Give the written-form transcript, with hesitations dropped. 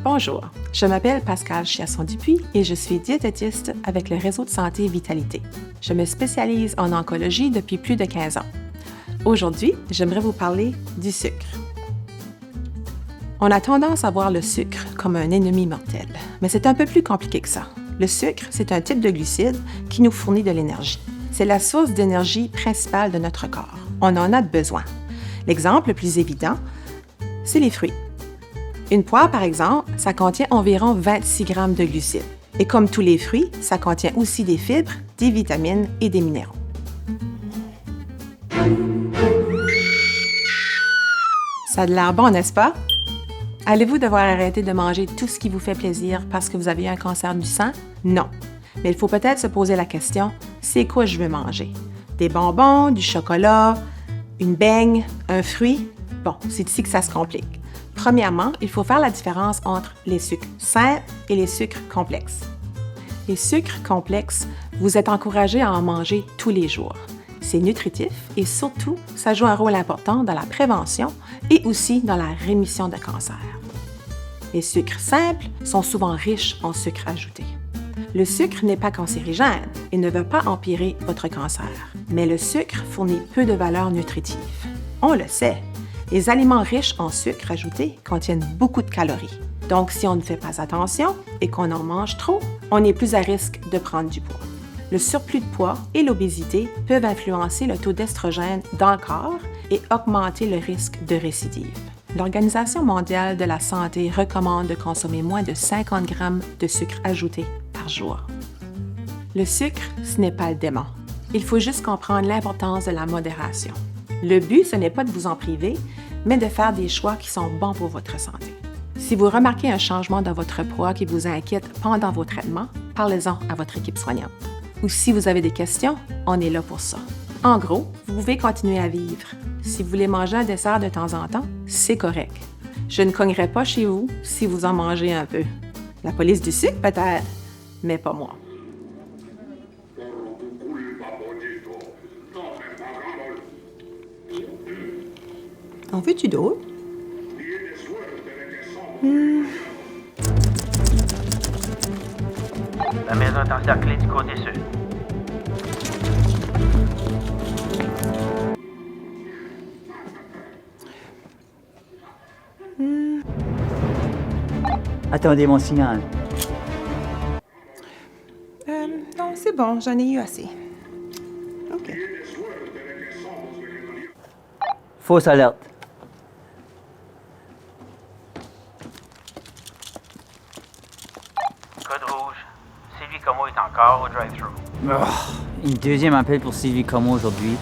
Bonjour, je m'appelle Pascale Chiasson-Dupuis et je suis diététiste avec le réseau de santé Vitalité. Je me spécialise en oncologie depuis plus de 15 ans. Aujourd'hui, j'aimerais vous parler du sucre. On a tendance à voir le sucre comme un ennemi mortel, mais c'est un peu plus compliqué que ça. Le sucre, c'est un type de glucide qui nous fournit de l'énergie. C'est la source d'énergie principale de notre corps. On en a besoin. L'exemple le plus évident, c'est les fruits. Une poire, par exemple, ça contient environ 26 grammes de glucides. Et comme tous les fruits, ça contient aussi des fibres, des vitamines et des minéraux. Ça a de l'air bon, n'est-ce pas? Allez-vous devoir arrêter de manger tout ce qui vous fait plaisir parce que vous avez eu un cancer du sang? Non. Mais il faut peut-être se poser la question, c'est quoi je veux manger? Des bonbons, du chocolat, une beigne, un fruit? Bon, c'est ici que ça se complique. Premièrement, il faut faire la différence entre les sucres simples et les sucres complexes. Les sucres complexes, vous êtes encouragé à en manger tous les jours. C'est nutritif et surtout, ça joue un rôle important dans la prévention et aussi dans la rémission de cancer. Les sucres simples sont souvent riches en sucre ajouté. Le sucre n'est pas cancérigène et ne veut pas empirer votre cancer, mais le sucre fournit peu de valeur nutritive. On le sait. Les aliments riches en sucre ajouté contiennent beaucoup de calories. Donc, si on ne fait pas attention et qu'on en mange trop, on est plus à risque de prendre du poids. Le surplus de poids et l'obésité peuvent influencer le taux d'estrogène dans le corps et augmenter le risque de récidive. L'Organisation mondiale de la santé recommande de consommer moins de 50 grammes de sucre ajouté par jour. Le sucre, ce n'est pas le démon. Il faut juste comprendre l'importance de la modération. Le but, ce n'est pas de vous en priver, mais de faire des choix qui sont bons pour votre santé. Si vous remarquez un changement dans votre poids qui vous inquiète pendant vos traitements, parlez-en à votre équipe soignante. Ou si vous avez des questions, on est là pour ça. En gros, vous pouvez continuer à vivre. Si vous voulez manger un dessert de temps en temps, c'est correct. Je ne cognerai pas chez vous si vous en mangez un peu. La police du sucre peut-être, mais pas moi. En veux-tu d'autres? La maison est encerclée du côté sud. Attendez mon signal. Non, c'est bon, j'en ai eu assez. OK. Fausse alerte. Code rouge. Sylvie Comeau est encore au drive-thru. Une deuxième appel pour Sylvie Comeau aujourd'hui.